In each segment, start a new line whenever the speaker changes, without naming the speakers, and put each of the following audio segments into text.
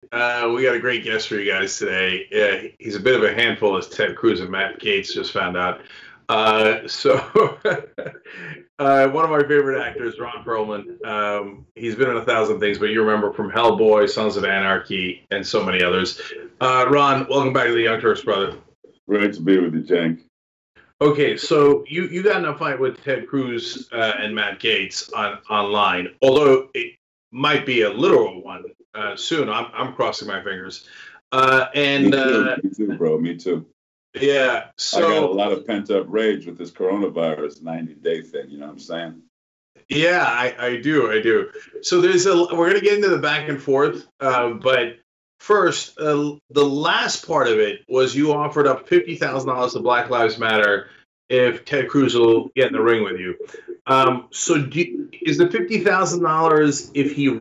We got a great guest for you guys today. He's a bit of a handful, as Ted Cruz and Matt Gaetz just found out. So, one of my favorite actors, Ron Perlman. He's been in 1,000 things, but you remember from Hellboy, Sons of Anarchy, and so many others. Ron, welcome back to the Young Turks, brother.
Great to be with you, Cenk.
Okay, so you got in a fight with Ted Cruz and Matt Gaetz online, although it might be a literal one soon. I'm crossing my fingers.
Me too, bro. Me too.
Yeah.
So I got a lot of pent up rage with this coronavirus 90-day thing. You know what I'm saying?
Yeah, I do. So we're gonna get into the back and forth, but first, the last part of it was you offered up $50,000 to Black Lives Matter if Ted Cruz will get in the ring with you. So is the $50,000 if he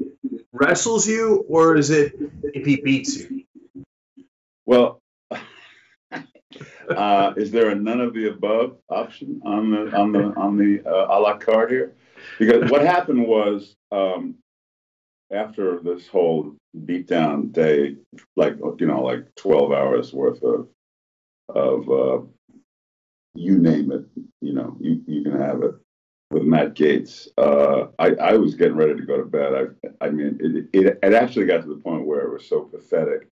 wrestles you, or is it if he beats you?
Well, is there a none of the above option on the a la carte here? Because what happened was after this whole beatdown day, like 12 hours worth of you name it, you can have it with Matt Gaetz. I was getting ready to go to bed. I mean, it actually got to the point where it was so pathetic.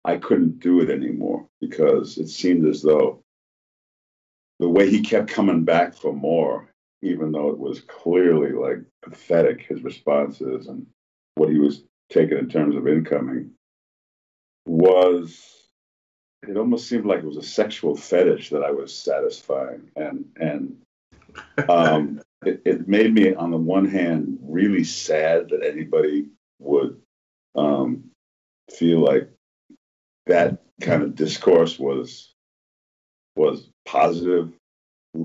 I couldn't do it anymore because it seemed as though the way he kept coming back for more, even though it was clearly like pathetic, his responses and what he was taking in terms of incoming, it almost seemed like it was a sexual fetish that I was satisfying. And it made me, on the one hand, really sad that anybody would feel like that kind of discourse was positive,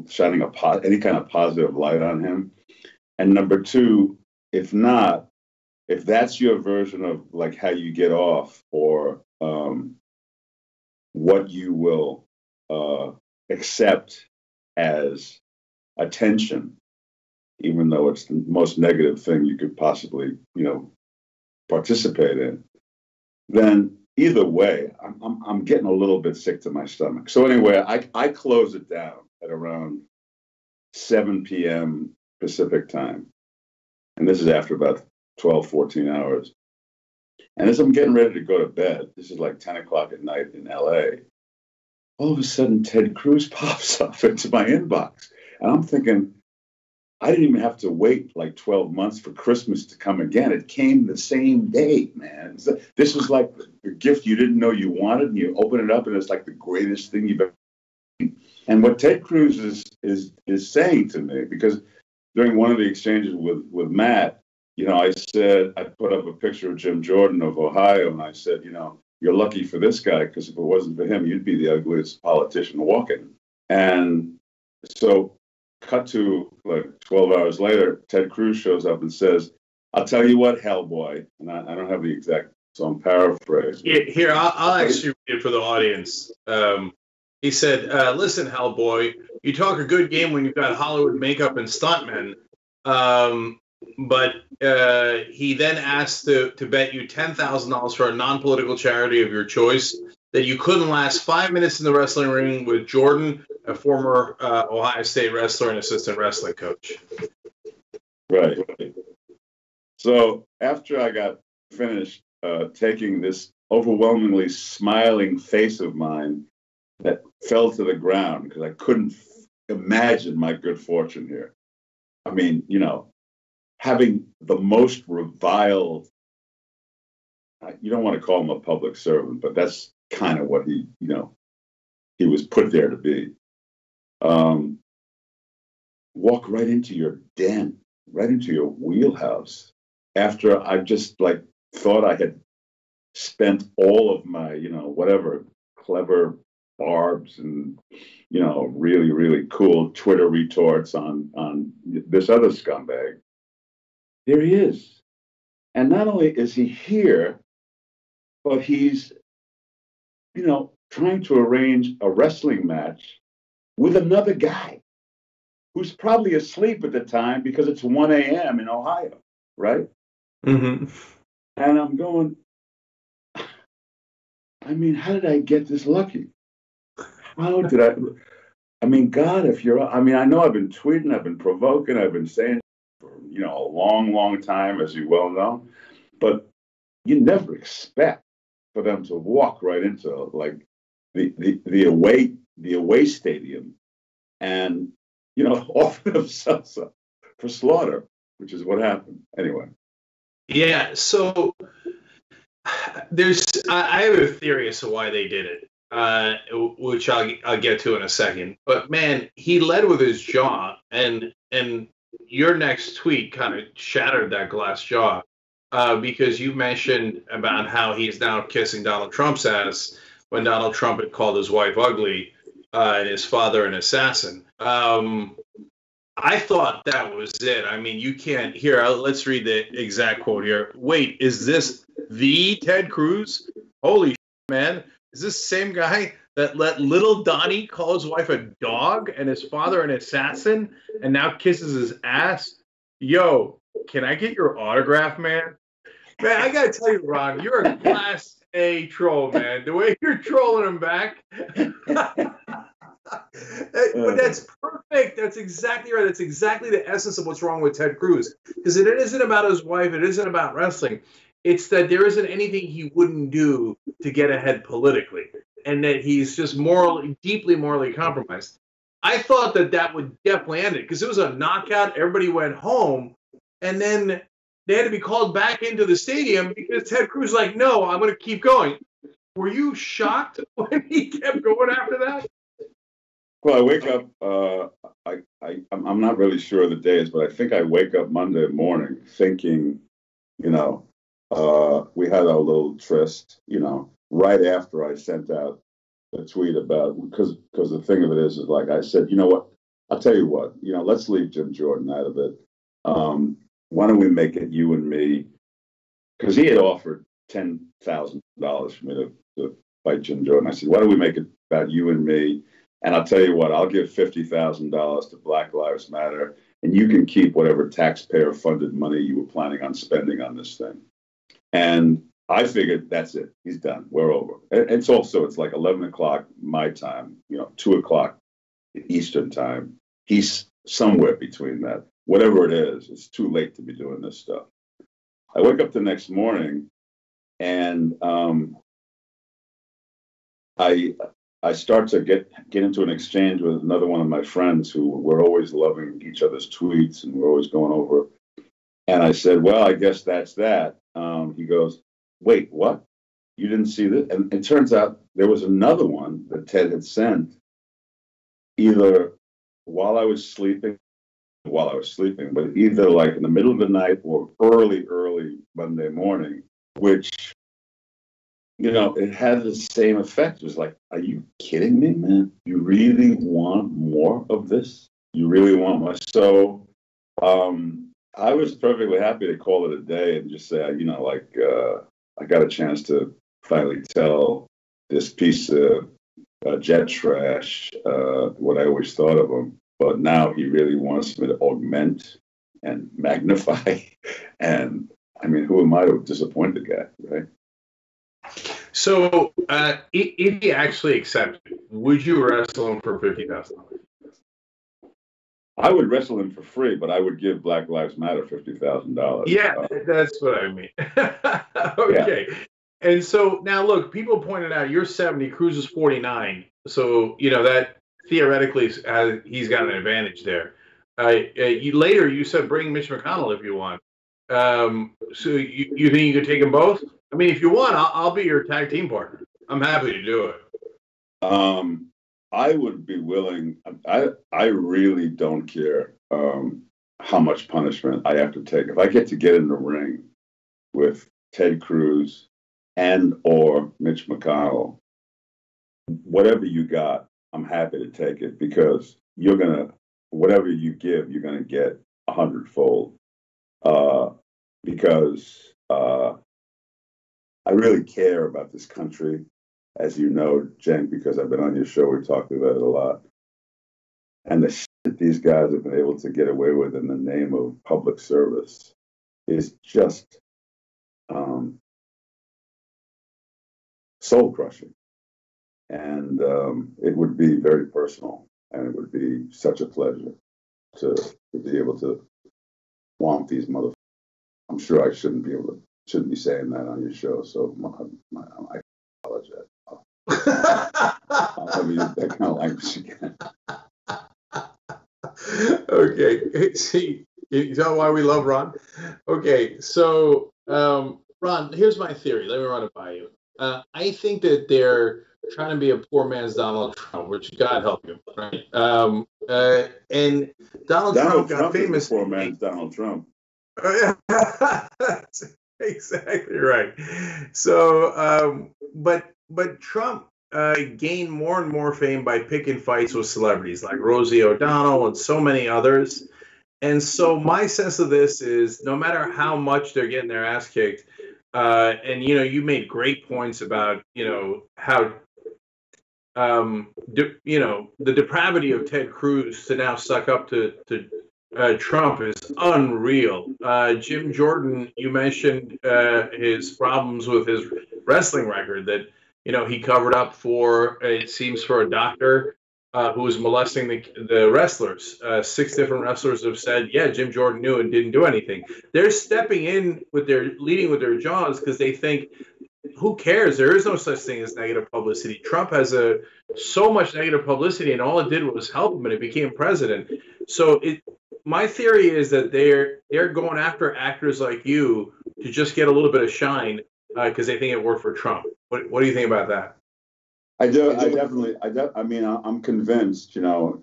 shining any kind of positive light on him. And number two, if that's your version of like how you get off, or what you will accept as attention, even though it's the most negative thing you could possibly participate in, then either way, I'm getting a little bit sick to my stomach. So anyway, I close it down at around 7 p.m. Pacific time. And this is after about 12, 14 hours. And as I'm getting ready to go to bed, this is like 10 o'clock at night in LA, all of a sudden Ted Cruz pops up into my inbox. And I'm thinking, I didn't even have to wait like 12 months for Christmas to come again. It came the same day, man. This was like a gift you didn't know you wanted, and you open it up, and it's like the greatest thing you've ever seen. And what Ted Cruz is saying to me, because during one of the exchanges with Matt, I put up a picture of Jim Jordan of Ohio, and I said, you're lucky for this guy, because if it wasn't for him, you'd be the ugliest politician walking. And so cut to like 12 hours later, Ted Cruz shows up and says, I'll tell you what, Hellboy, and I don't have the exact, so I'm paraphrasing.
Here, I'll actually read it for the audience. He said, listen, Hellboy, you talk a good game when you've got Hollywood makeup and stuntmen, but he then asked to bet you $10,000 for a non-political charity of your choice that you couldn't last 5 minutes in the wrestling ring with Jordan, a former Ohio State wrestler and assistant wrestling coach.
Right. So after I got finished taking this overwhelmingly smiling face of mine that fell to the ground because I couldn't imagine my good fortune here. I mean, having the most reviled, you don't want to call him a public servant, but that's kind of what he was put there to be. Walk right into your den, right into your wheelhouse, after I just like thought I had spent all of my, whatever clever barbs and, really, really cool Twitter retorts on this other scumbag. There he is. And not only is he here, but he's, trying to arrange a wrestling match with another guy who's probably asleep at the time because it's 1 a.m. in Ohio, right?
Mm-hmm.
And I'm going, I mean, how did I get this lucky? How did I? I mean, God, if you're, I mean, I know I've been tweeting, I've been provoking, I've been saying for, a long, long time, as you well know, but you never expect for them to walk right into like the away stadium and, offer themselves up for slaughter, which is what happened. Anyway.
Yeah. So I have a theory as to why they did it, which I'll get to in a second. But man, he led with his jaw, and your next tweet kind of shattered that glass jaw, because you mentioned about how he's now kissing Donald Trump's ass when Donald Trump had called his wife ugly, and his father an assassin. I thought that was it. I mean, you can't. Here, let's read the exact quote here. Wait, is this the Ted Cruz? Holy shit, man. Is this the same guy that let little Donnie call his wife a dog and his father an assassin and now kisses his ass? Yo, can I get your autograph, man? Man, I got to tell you, Ron, you're a class A troll, man. The way you're trolling him back. But that's perfect. That's exactly right. That's exactly the essence of what's wrong with Ted Cruz. Because it isn't about his wife. It isn't about wrestling. It's that there isn't anything he wouldn't do to get ahead politically. And that he's just deeply morally compromised. I thought that would definitely end it. Because it was a knockout. Everybody went home. And then they had to be called back into the stadium because Ted Cruz was like, no, I'm going to keep going. Were you shocked when he kept going after that?
Well, I wake up. I'm not really sure of the days, but I think I wake up Monday morning thinking, we had our little tryst, right after I sent out a tweet about because the thing of it is like I said, you know what? I'll tell you what. Let's leave Jim Jordan out of it. Why don't we make it you and me? Because he had offered $10,000 for me to fight Jim Jordan. I said, why don't we make it about you and me? And I'll tell you what, I'll give $50,000 to Black Lives Matter, and you can keep whatever taxpayer-funded money you were planning on spending on this thing. And I figured that's it. He's done. We're over. It's like 11 o'clock my time, 2 o'clock Eastern time. He's somewhere between that. Whatever it is, it's too late to be doing this stuff. I wake up the next morning, and I start to get into an exchange with another one of my friends who we're always loving each other's tweets and we're always going over. And I said, well, I guess that's that. He goes, wait, what? You didn't see this? And it turns out there was another one that Ted had sent either while I was sleeping, but either like in the middle of the night or early Monday morning, which it had the same effect. It was like, are you kidding me, man? You really want more of this? You really want more? So I was perfectly happy to call it a day and just say, I got a chance to finally tell this piece of jet trash what I always thought of him. But now he really wants me to augment and magnify. And I mean, who am I to disappoint the guy, right?
So, if he actually accepted, would you wrestle him for $50,000?
I would wrestle him for free, but I would give Black Lives Matter $50,000.
Yeah, that's what I mean. Okay. Yeah. And so now, look, people pointed out you're 70, Cruz is 49. So, that theoretically he's got an advantage there. Later, you said bring Mitch McConnell if you want. So you think you could take them both? I mean, if you want, I'll be your tag team partner. I'm happy to do it.
I would be willing. I really don't care how much punishment I have to take. If I get to get in the ring with Ted Cruz and or Mitch McConnell, whatever you got, I'm happy to take it because whatever you give, you're gonna get 100-fold. Because I really care about this country, as you know, Cenk, because I've been on your show. We talked about it a lot. And the shit that these guys have been able to get away with in the name of public service is just soul crushing. And it would be very personal, and it would be such a pleasure to be able to womp these motherfuckers. I'm sure I shouldn't be saying that on your show, so I apologize. I'll never use that kind of language again.
Okay, see, you know why we love Ron? Okay, so Ron, here's my theory. Let me run it by you. I think that they're trying to be a poor man's Donald Trump, which God help you, right? And Donald Trump got famous.
Is a poor man's Donald Trump.
That's exactly right. So, but Trump gained more and more fame by picking fights with celebrities like Rosie O'Donnell and so many others. And so my sense of this is no matter how much they're getting their ass kicked, and you made great points about how the depravity of Ted Cruz to now suck up to Trump is unreal. Jim Jordan, you mentioned his problems with his wrestling record that he covered up for, it seems, for a doctor who was molesting the wrestlers. 6 different wrestlers have said, yeah, Jim Jordan knew and didn't do anything. They're stepping in leading with their jaws because they think, who cares? There is no such thing as negative publicity. Trump has so much negative publicity, and all it did was help him, and he became president. So my theory is that they're going after actors like you to just get a little bit of shine because they think it worked for Trump. What do you think about that?
I do. I mean, I'm convinced. I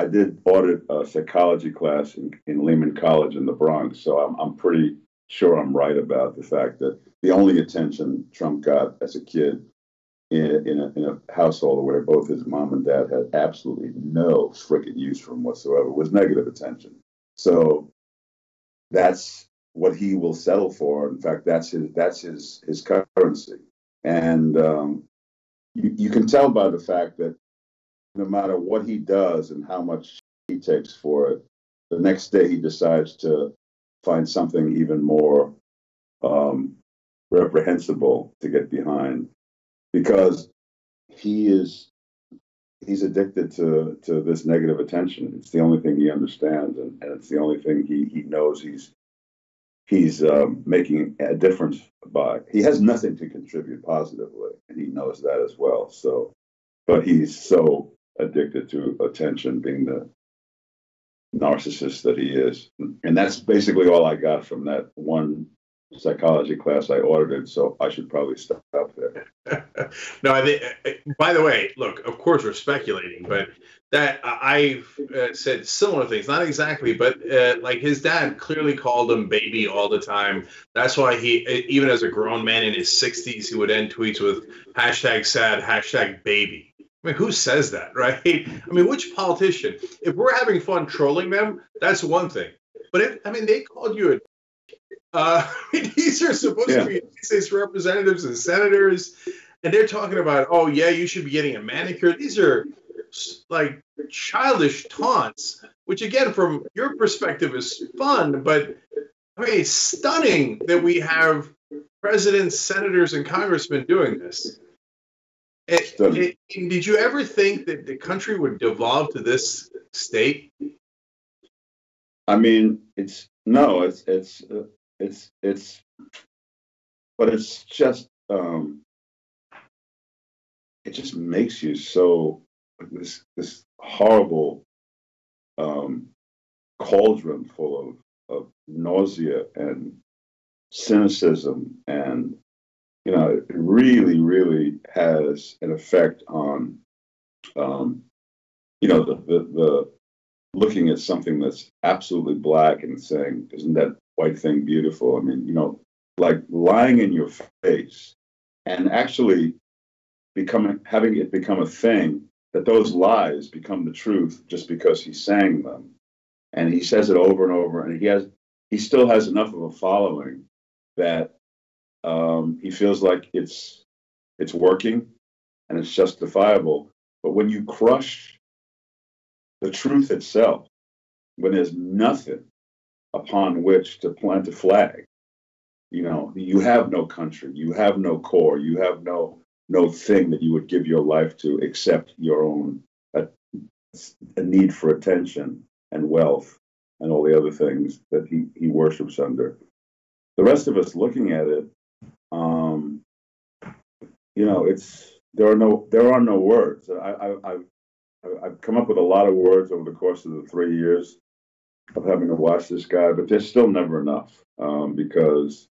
did audit a psychology class in Lehman College in the Bronx, so I'm pretty sure I'm right about the fact that the only attention Trump got as a kid in a household where both his mom and dad had absolutely no frickin' use for him whatsoever was negative attention. So that's what he will settle for. In fact, that's his currency. And you can tell by the fact that no matter what he does and how much he takes for it, the next day he decides to find something even more reprehensible to get behind, because he's addicted to this negative attention. It's the only thing he understands, and it's the only thing he knows he's making a difference by. He has nothing to contribute positively, and he knows that as well. So, but he's so addicted to attention, being the narcissist that he is. And that's basically all I got from that one psychology class I audited, so I should probably stop there.
No, I think, by the way, look, of course we're speculating, but that I've said similar things, not exactly, but like his dad clearly called him baby all the time. That's why he, even as a grown man in his 60s, he would end tweets with #sad, #baby. I mean, who says that, right? I mean, which politician? If we're having fun trolling them, that's one thing. But they called you these are supposed to be United States representatives and senators, and they're talking about, oh yeah, you should be getting a manicure. These are like childish taunts, which again, from your perspective, is fun, but I mean, it's stunning that we have presidents, senators, and congressmen doing this. Did you ever think that the country would devolve to this state?
I mean, it's just it just makes you so this horrible cauldron full of nausea and cynicism, and it really, really has an effect on the looking at something that's absolutely black and saying, isn't that white thing beautiful? I mean, like lying in your face and actually having it become a thing that those lies become the truth just because he's saying them. And he says it over and over, and he still has enough of a following that he feels like it's working and it's justifiable. But when you crush the truth itself, when there's nothing upon which to plant a flag, you have no country, you have no core, you have no thing that you would give your life to except your own a need for attention and wealth and all the other things that he worships under. The rest of us looking at it, there are no words. I've come up with a lot of words over the course of the 3 years of having to watch this guy, but there's still never enough because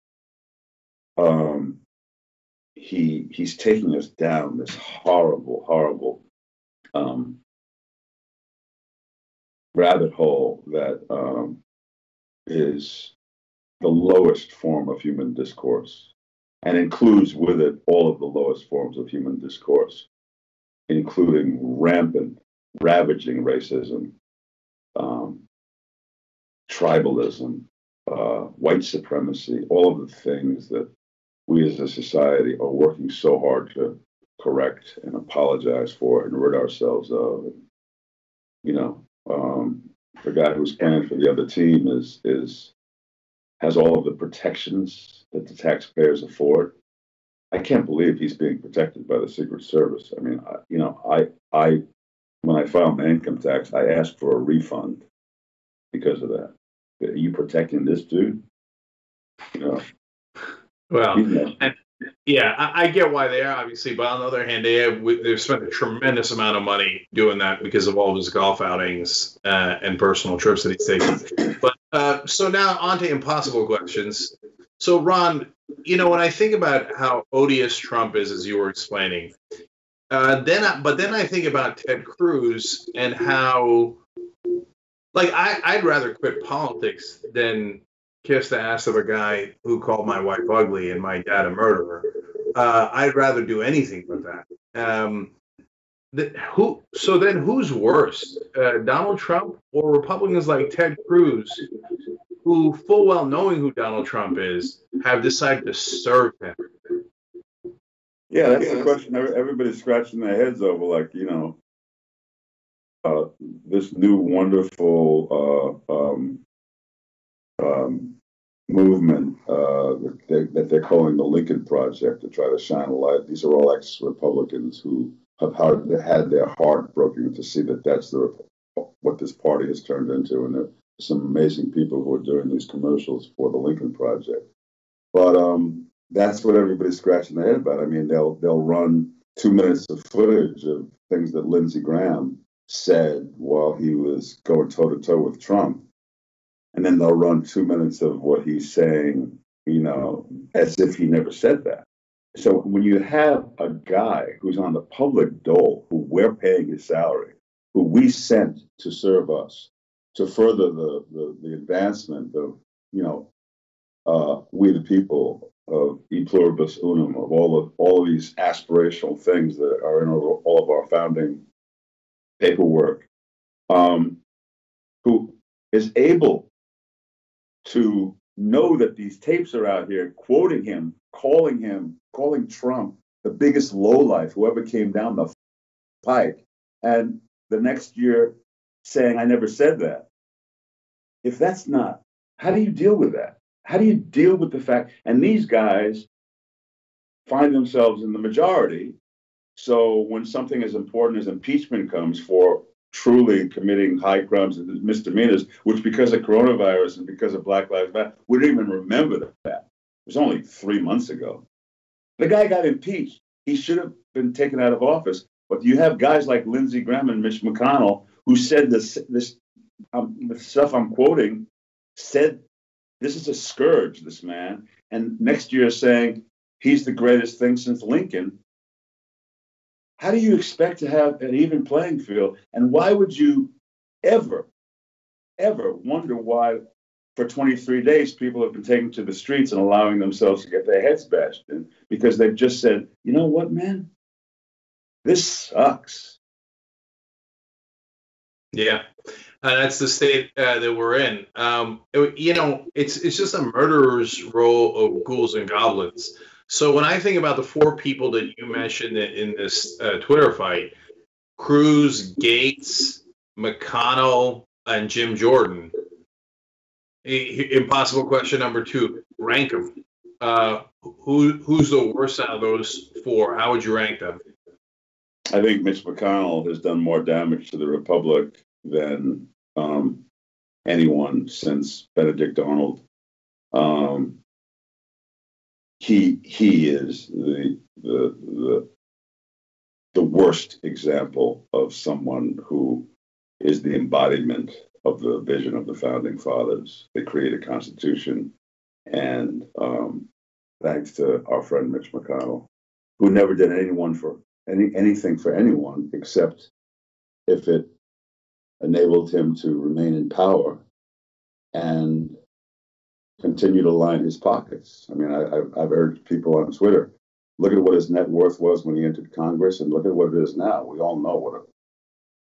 he's taking us down this horrible rabbit hole that is the lowest form of human discourse and includes with it all of the lowest forms of human discourse, including rampant, ravaging racism, tribalism, white supremacy, all of the things that we as a society are working so hard to correct and apologize for and rid ourselves of. The guy who's playing for the other team has all of the protections that the taxpayers afford. I can't believe he's being protected by the Secret Service. I mean, I when I filed my income tax, I asked for a refund because of that. Are you protecting this dude?
Well, and yeah, I get why they are, obviously, but on the other hand, they've spent a tremendous amount of money doing that because of all of his golf outings and personal trips that he's taken. But so now on to impossible questions. So Ron, when I think about how odious Trump is, as you were explaining, then I think about Ted Cruz and how, like, I'd rather quit politics than kiss the ass of a guy who called my wife ugly and my dad a murderer. I'd rather do anything but that. So then who's worse, Donald Trump or Republicans like Ted Cruz, who, full well knowing who Donald Trump is, have decided to serve him?
Yeah, that's the question everybody's scratching their heads over, like, this new wonderful movement that they're calling the Lincoln Project to try to shine a light. These are all ex-Republicans who have had their heart broken to see that that's what this party has turned into. And there's some amazing people who are doing these commercials for the Lincoln Project. But that's what everybody's scratching their head about. I mean, they'll run 2 minutes of footage of things that Lindsey Graham said while he was going toe-to-toe with Trump. And then they'll run 2 minutes of what he's saying, as if he never said that. So when you have a guy who's on the public dole, who we're paying his salary, who we sent to serve us, to further the advancement of, we the people, of e pluribus unum, of all of these aspirational things that are in all of our founding paperwork, who is able to know that these tapes are out here, quoting him, calling Trump the biggest lowlife who ever came down the pike, and the next year saying, I never said that. If that's not, how do you deal with that? How do you deal with the fact? And these guys find themselves in the majority. So when something as important as impeachment comes for truly committing high crimes and misdemeanors, which because of coronavirus and because of Black Lives Matter, we didn't even remember that. It was only 3 months ago. The guy got impeached. He should have been taken out of office. But you have guys like Lindsey Graham and Mitch McConnell who said this the stuff I'm quoting, said this is a scourge, this man. And next year saying he's the greatest thing since Lincoln. How do you expect to have an even playing field? And why would you ever wonder why for 23 days people have been taken to the streets and allowing themselves to get their heads bashed in? Because they've just said, you know what, man? This sucks.
Yeah. That's the state that we're in. It's just a murderer's row of ghouls and goblins. So when I think about the 4 people that you mentioned in this Twitter fight, Cruz, Gates, McConnell, and Jim Jordan, impossible question number 2, rank them. who's the worst out of those four? How would you rank them?
I think Mitch McConnell has done more damage to the republic than anyone since Benedict Arnold. He is the worst example of someone who is the embodiment of the vision of the founding fathers. They created a constitution, and thanks to our friend Mitch McConnell, who never did anything for anyone except if it enabled him to remain in power and continue to line his pockets. I mean, I've heard people on Twitter, look at what his net worth was when he entered Congress, and look at what it is now. We all know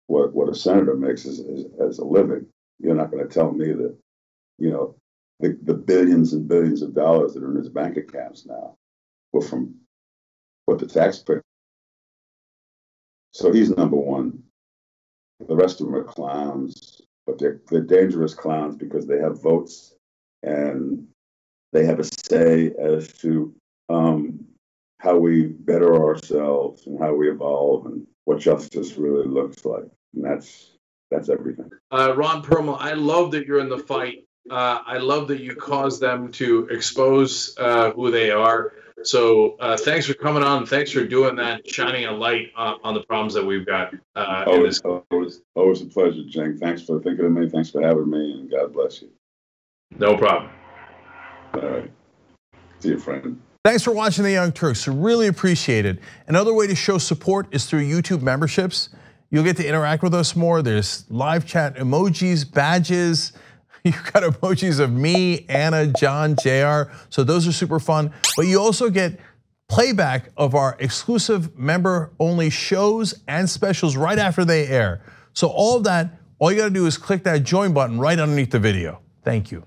what a senator makes as a living. You're not going to tell me that, the billions and billions of dollars that are in his bank accounts now were from what the taxpayer. So he's number one. The rest of them are clowns, but they're dangerous clowns because they have votes and they have a say as to how we better ourselves and how we evolve and what justice really looks like. And that's everything.
Ron Perlman, I love that you're in the fight. I love that you caused them to expose who they are. So thanks for coming on. Thanks for doing that, shining a light on the problems that we've got.
Always a pleasure, Cenk. Thanks for thinking of me. Thanks for having me, and God bless you.
No problem.
All right. See you, friend.
Thanks for watching The Young Turks. We really appreciate it. Another way to show support is through YouTube memberships. You'll get to interact with us more. There's live chat emojis, badges. You've got emojis of me, Anna, John, JR. So those are super fun. But you also get playback of our exclusive member-only shows and specials right after they air. So all of that, all you gotta do is click that join button right underneath the video. Thank you.